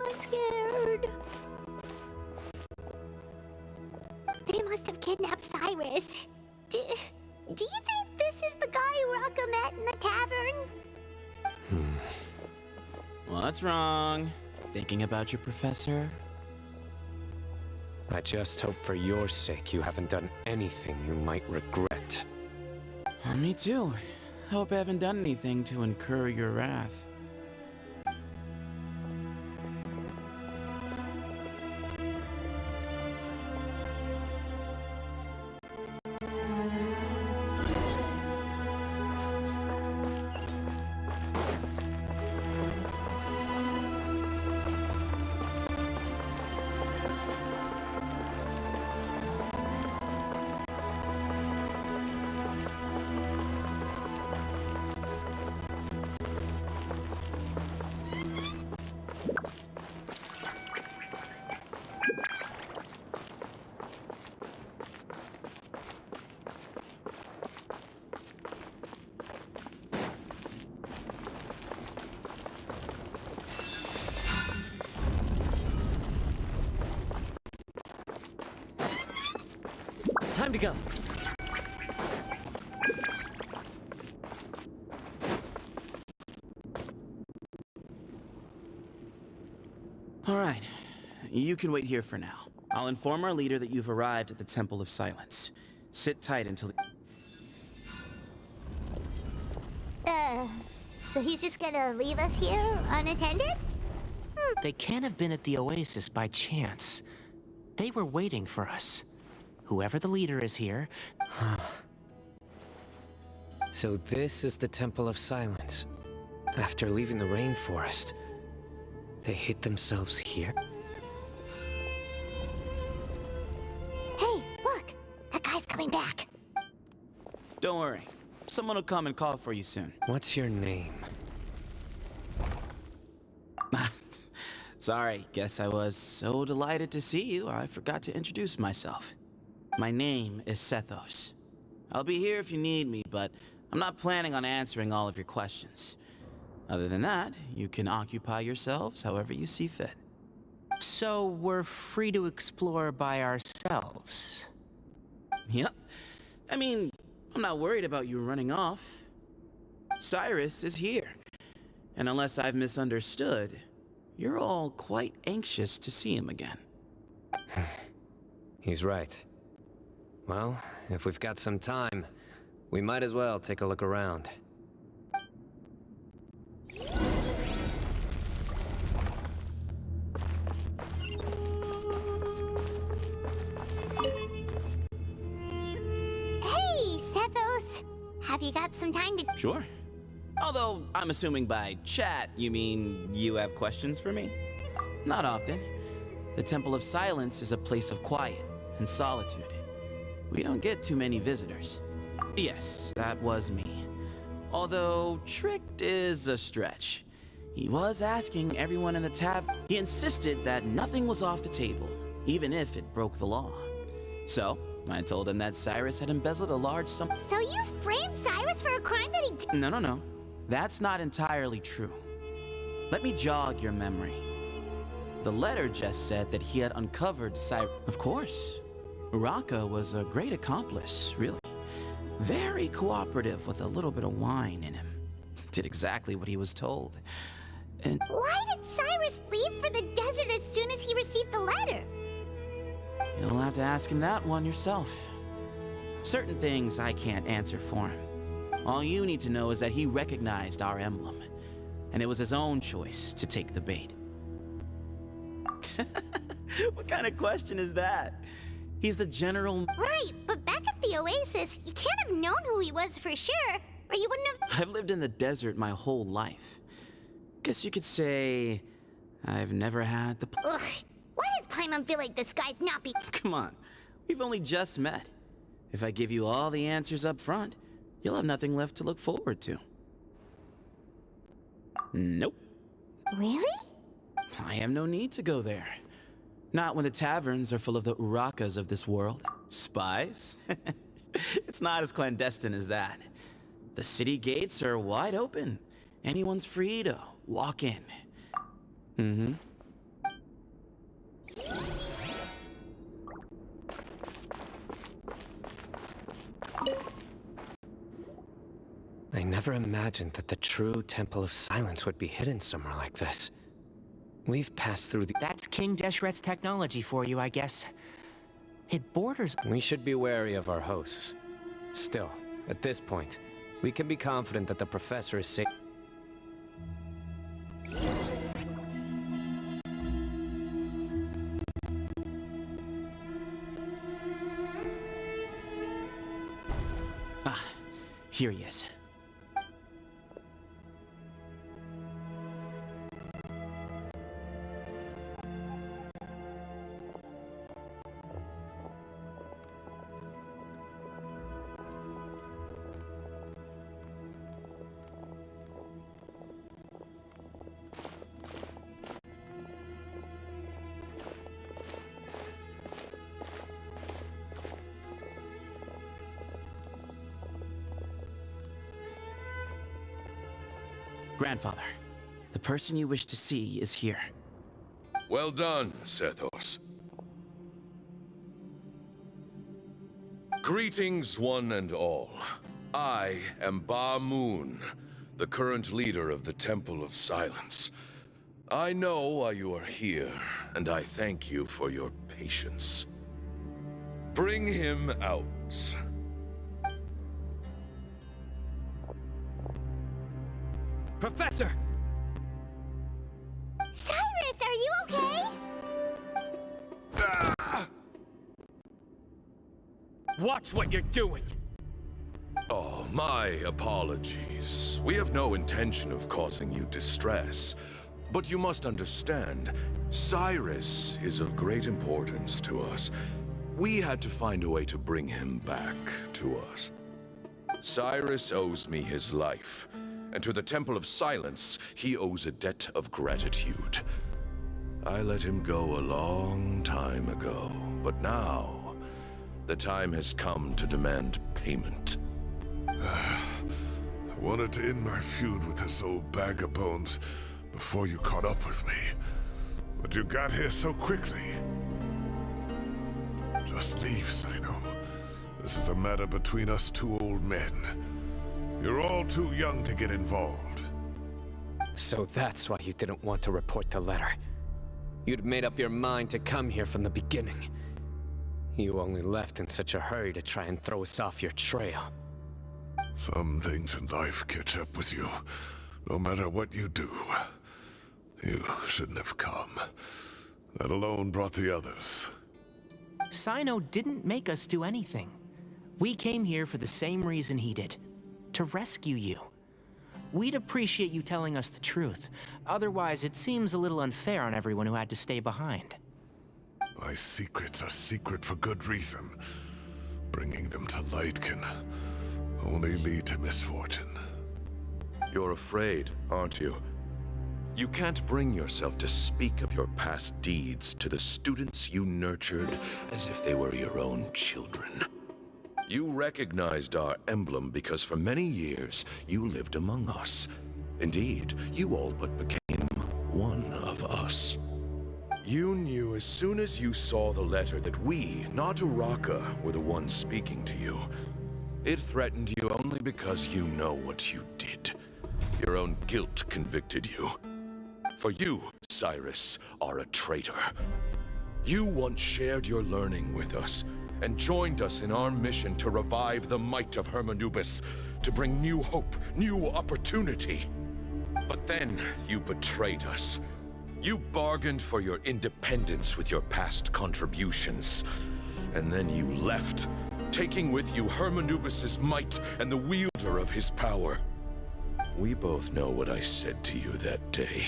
I'm scared. They must have kidnapped Cyrus. Do you think this is the guy Raka met in the tavern? What's wrong? Thinking about your professor? I just hope for your sake you haven't done anything you might regret. Me too. Hope I haven't done anything to incur your wrath. Time to go. All right. You can wait here for now. I'll inform our leader that you've arrived at the Temple of Silence. Sit tight until... So he's just gonna leave us here unattended? They can't have been at the Oasis by chance. They were waiting for us. Whoever the leader is here... So this is the Temple of Silence. After leaving the rainforest, they hid themselves here? Hey, look! That guy's coming back. Don't worry. Someone will come and call for you soon. What's your name? Sorry, guess I was so delighted to see you, I forgot to introduce myself. My name is Sethos. I'll be here if you need me, but I'm not planning on answering all of your questions. Other than that, you can occupy yourselves however you see fit. So we're free to explore by ourselves? Yep. I mean, I'm not worried about you running off. Cyrus is here. And unless I've misunderstood, you're all quite anxious to see him again. He's right. Well, if we've got some time, we might as well take a look around. Hey, Sethos! Have you got some time to... Sure. Although, I'm assuming by chat, you mean you have questions for me? Not often. The Temple of Silence is a place of quiet and solitude. We don't get too many visitors. Yes, that was me. Although, tricked is a stretch. He was asking everyone in the tavern. He insisted that nothing was off the table, even if it broke the law. So, I told him that Cyrus had embezzled a large sum. So you framed Cyrus for a crime that he did? No. That's not entirely true. Let me jog your memory. The letter just said that he had uncovered Cyrus. Of course. Raka was a great accomplice, really. Very cooperative with a little bit of wine in him. Did exactly what he was told. And Why did Cyrus leave for the desert as soon as he received the letter? you'll have to ask him that one yourself. Certain things I can't answer for him. All you need to know is that he recognized our emblem, and it was his own choice to take the bait. What kind of question is that? He's the general... Right, but back at the Oasis, you can't have known who he was for sure, or you wouldn't have... I've lived in the desert my whole life. Guess you could say I've never had the... Ugh, why does Paimon feel like this guy's not be... Come on, we've only just met. If I give you all the answers up front, you'll have nothing left to look forward to. Nope. Really? I have no need to go there. Not when the taverns are full of the Urakas of this world. Spies? It's not as clandestine as that. The city gates are wide open. Anyone's free to walk in. I never imagined that the true Temple of Silence would be hidden somewhere like this. We've passed through the— That's King Deshret's technology for you, I guess. It borders... We should be wary of our hosts. Still, at this point, we can be confident that the Professor is safe. Ah, here he is. Grandfather, the person you wish to see is here. Well done, Sethos. Greetings, one and all. I am Ba Moon, the current leader of the Temple of Silence. I know why you are here, and I thank you for your patience. Bring him out. Professor! Cyrus, are you okay? Watch what you're doing! Oh, my apologies. We have no intention of causing you distress. But you must understand, Cyrus is of great importance to us. We had to find a way to bring him back to us. Cyrus owes me his life, and to the Temple of Silence, he owes a debt of gratitude. I let him go a long time ago, but now, the time has come to demand payment. I wanted to end my feud with this old bag of bones before you caught up with me. But you got here so quickly. Just leave, Sino. This is a matter between us two old men. You're all too young to get involved. So that's why you didn't want to report the letter. You'd made up your mind to come here from the beginning. You only left in such a hurry to try and throw us off your trail. Some things in life catch up with you, no matter what you do. You shouldn't have come. That alone brought the others. Sino didn't make us do anything. We came here for the same reason he did. To rescue you. We'd appreciate you telling us the truth. Otherwise, it seems a little unfair on everyone who had to stay behind. My secrets are secret for good reason. Bringing them to light can only lead to misfortune. You're afraid, aren't you? You can't bring yourself to speak of your past deeds to the students you nurtured as if they were your own children. You recognized our emblem because for many years you lived among us. Indeed, you all but became one of us. You knew as soon as you saw the letter that we, not Uraka, were the ones speaking to you. It threatened you only because you know what you did. Your own guilt convicted you. For you, Cyrus, are a traitor. You once shared your learning with us, and joined us in our mission to revive the might of Hermanubis, to bring new hope, new opportunity. But then you betrayed us. You bargained for your independence with your past contributions. And then you left, taking with you Hermanubis' might and the wielder of his power. We both know what I said to you that day.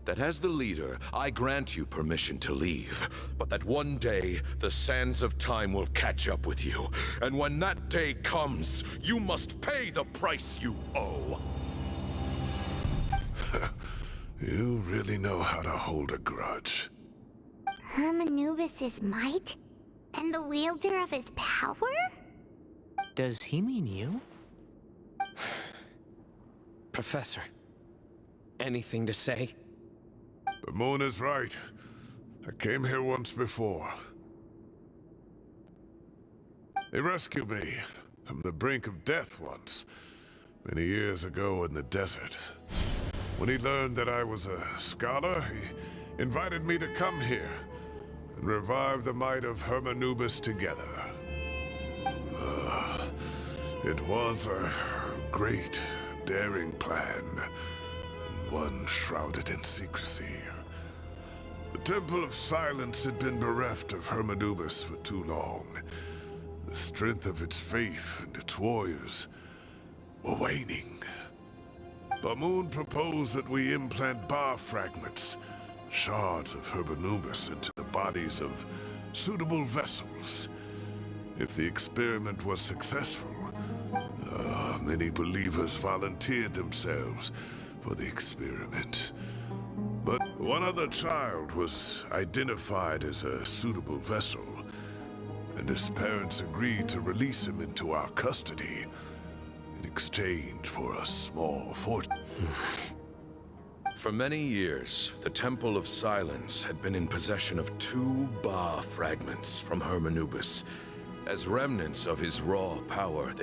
That as the leader, I grant you permission to leave, but that one day, the sands of time will catch up with you. And when that day comes, you must pay the price you owe. You really know how to hold a grudge. Hermanubis' might? And the wielder of his power? Does he mean you? Professor, anything to say? But Moon is right. I came here once before. He rescued me from the brink of death once, many years ago in the desert. When he learned that I was a scholar, he invited me to come here and revive the might of Hermanubis together. It was a great, daring plan, and one shrouded in secrecy. The Temple of Silence had been bereft of Hermanubis for too long. The strength of its faith and its warriors were waning. Bamoon proposed that we implant bar fragments, shards of Hermanubis, into the bodies of suitable vessels. If the experiment was successful, many believers volunteered themselves for the experiment. But one other child was identified as a suitable vessel, and his parents agreed to release him into our custody in exchange for a small fortune. For many years, the Temple of Silence had been in possession of 2 Ba fragments from Hermanubis. As remnants of his raw power,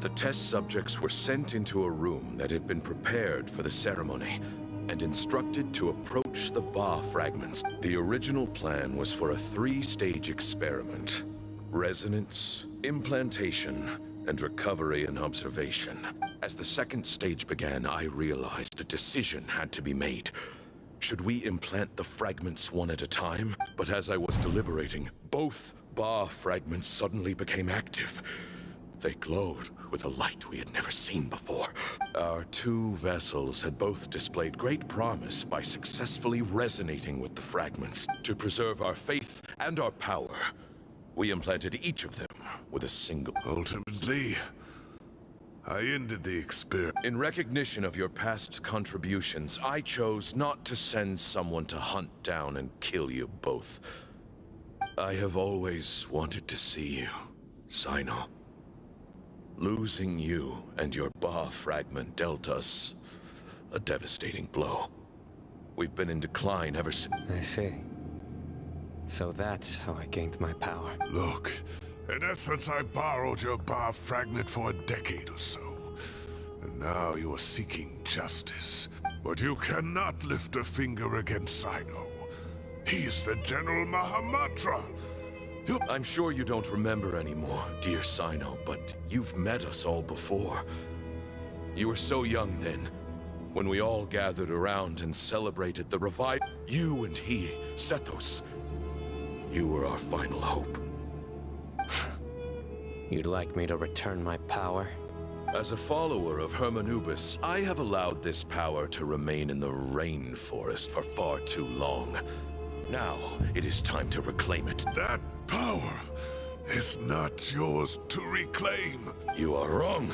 the test subjects were sent into a room that had been prepared for the ceremony and instructed to approach the Ba fragments. The original plan was for a 3-stage experiment: resonance, implantation, and recovery and observation. As the 2nd stage began, I realized a decision had to be made. Should we implant the fragments one at a time? But as I was deliberating, both Ba fragments suddenly became active. They glowed with a light we had never seen before. Our 2 vessels had both displayed great promise by successfully resonating with the fragments. To preserve our faith and our power, we implanted each of them with a single... Ultimately, I ended the experiment. In recognition of your past contributions, I chose not to send someone to hunt down and kill you both. I have always wanted to see you, Sino. Losing you and your Ba fragment dealt us a devastating blow. We've been in decline ever since. I see. So that's how I gained my power. Look, in essence, I borrowed your Ba fragment for a decade or so. And now you are seeking justice. But you cannot lift a finger against Sino. He is the General Mahamatra. I'm sure you don't remember anymore, dear Sino, but you've met us all before. You were so young then, when we all gathered around and celebrated the revival. You and he, Sethos, you were our final hope. You'd like me to return my power? As a follower of Hermanubis, I have allowed this power to remain in the rainforest for far too long. Now, it is time to reclaim it. That power is not yours to reclaim. You are wrong.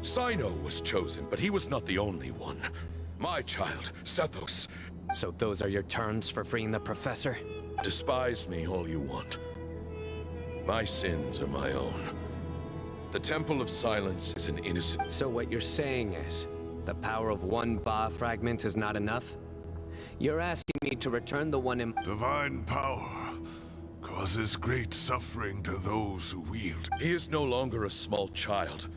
Sino was chosen, but he was not the only one. My child, Sethos. So those are your terms for freeing the professor? Despise me all you want. My sins are my own. The Temple of Silence is an innocent... So what you're saying is, the power of 1 Ba fragment is not enough? You're asking me to return the one in... Divine power causes great suffering to those who wield. He is no longer a small child.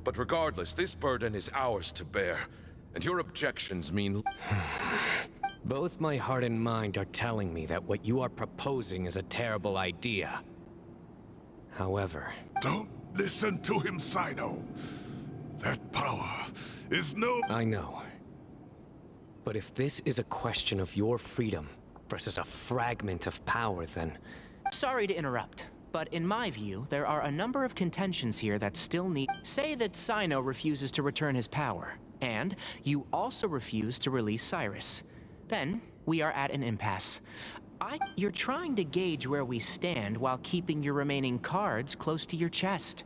But regardless, this burden is ours to bear. And your objections mean... Both my heart and mind are telling me that what you are proposing is a terrible idea. However... Don't listen to him, Sino. That power is no... I know. But if this is a question of your freedom versus a fragment of power, then... Sorry to interrupt, but in my view, there are a number of contentions here that still need... Say that Sino refuses to return his power, and you also refuse to release Cyrus. Then, we are at an impasse. You're trying to gauge where we stand while keeping your remaining cards close to your chest.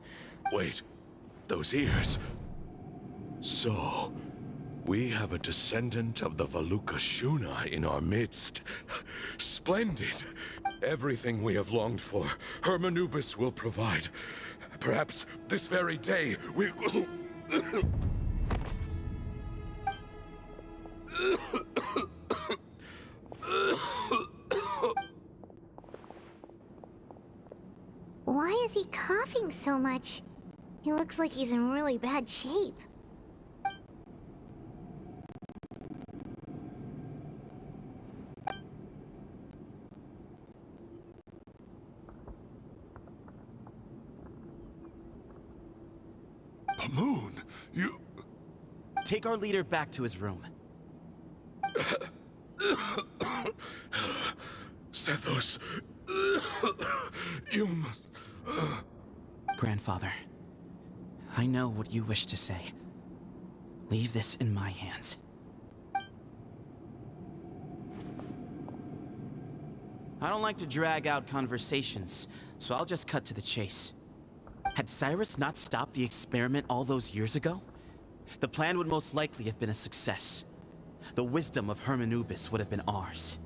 Wait, those ears... So... we have a descendant of the Valukashuna in our midst. Splendid! Everything we have longed for, Hermanubis will provide. Perhaps this very day, we... Why is he coughing so much? He looks like he's in really bad shape. Pamoon, you... Take our leader back to his room. Sethos, you must... Grandfather, I know what you wish to say. Leave this in my hands. I don't like to drag out conversations, so I'll just cut to the chase. Had Cyrus not stopped the experiment all those years ago, the plan would most likely have been a success. The wisdom of Hermanubis would have been ours.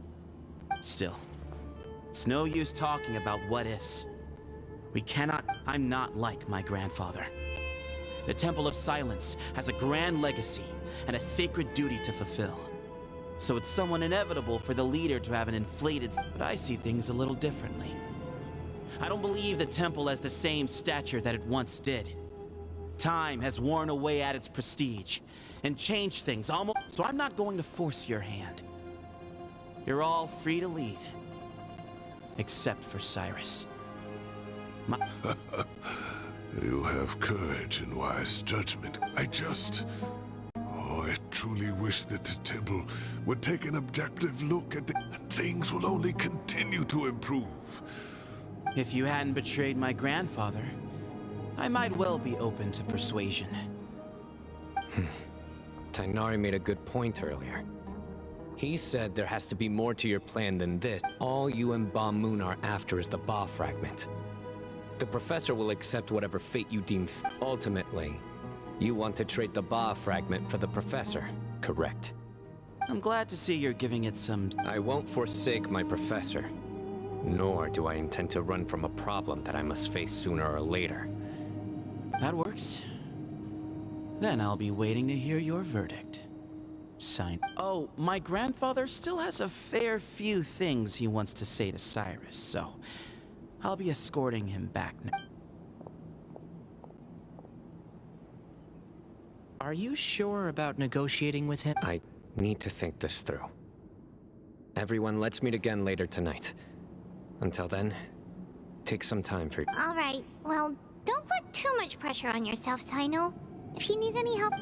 Still, it's no use talking about what-ifs. We cannot... I'm not like my grandfather. The Temple of Silence has a grand legacy and a sacred duty to fulfill. So it's somewhat inevitable for the leader to have an inflated... But I see things a little differently. I don't believe the temple has the same stature that it once did. Time has worn away at its prestige and changed things almost... So I'm not going to force your hand. You're all free to leave. Except for Cyrus. You have courage and wise judgment. Oh, I truly wish that the temple would take an objective look at the... And things will only continue to improve. If you hadn't betrayed my grandfather, I might well be open to persuasion. Tainari made a good point earlier. He said there has to be more to your plan than this. All you and Ba Moon are after is the Ba fragment. The professor will accept whatever fate you deem ultimately. You want to trade the Ba fragment for the professor, correct? I'm glad to see you're giving it some... I won't forsake my professor. Nor do I intend to run from a problem that I must face sooner or later. That works. Then I'll be waiting to hear your verdict. Signed. Oh, my grandfather still has a fair few things he wants to say to Cyrus, so I'll be escorting him back now. Are you sure about negotiating with him? I need to think this through. Everyone, let's meet again later tonight. Until then, take some time for... Alright, well, don't put too much pressure on yourself, Sino. If you need any help...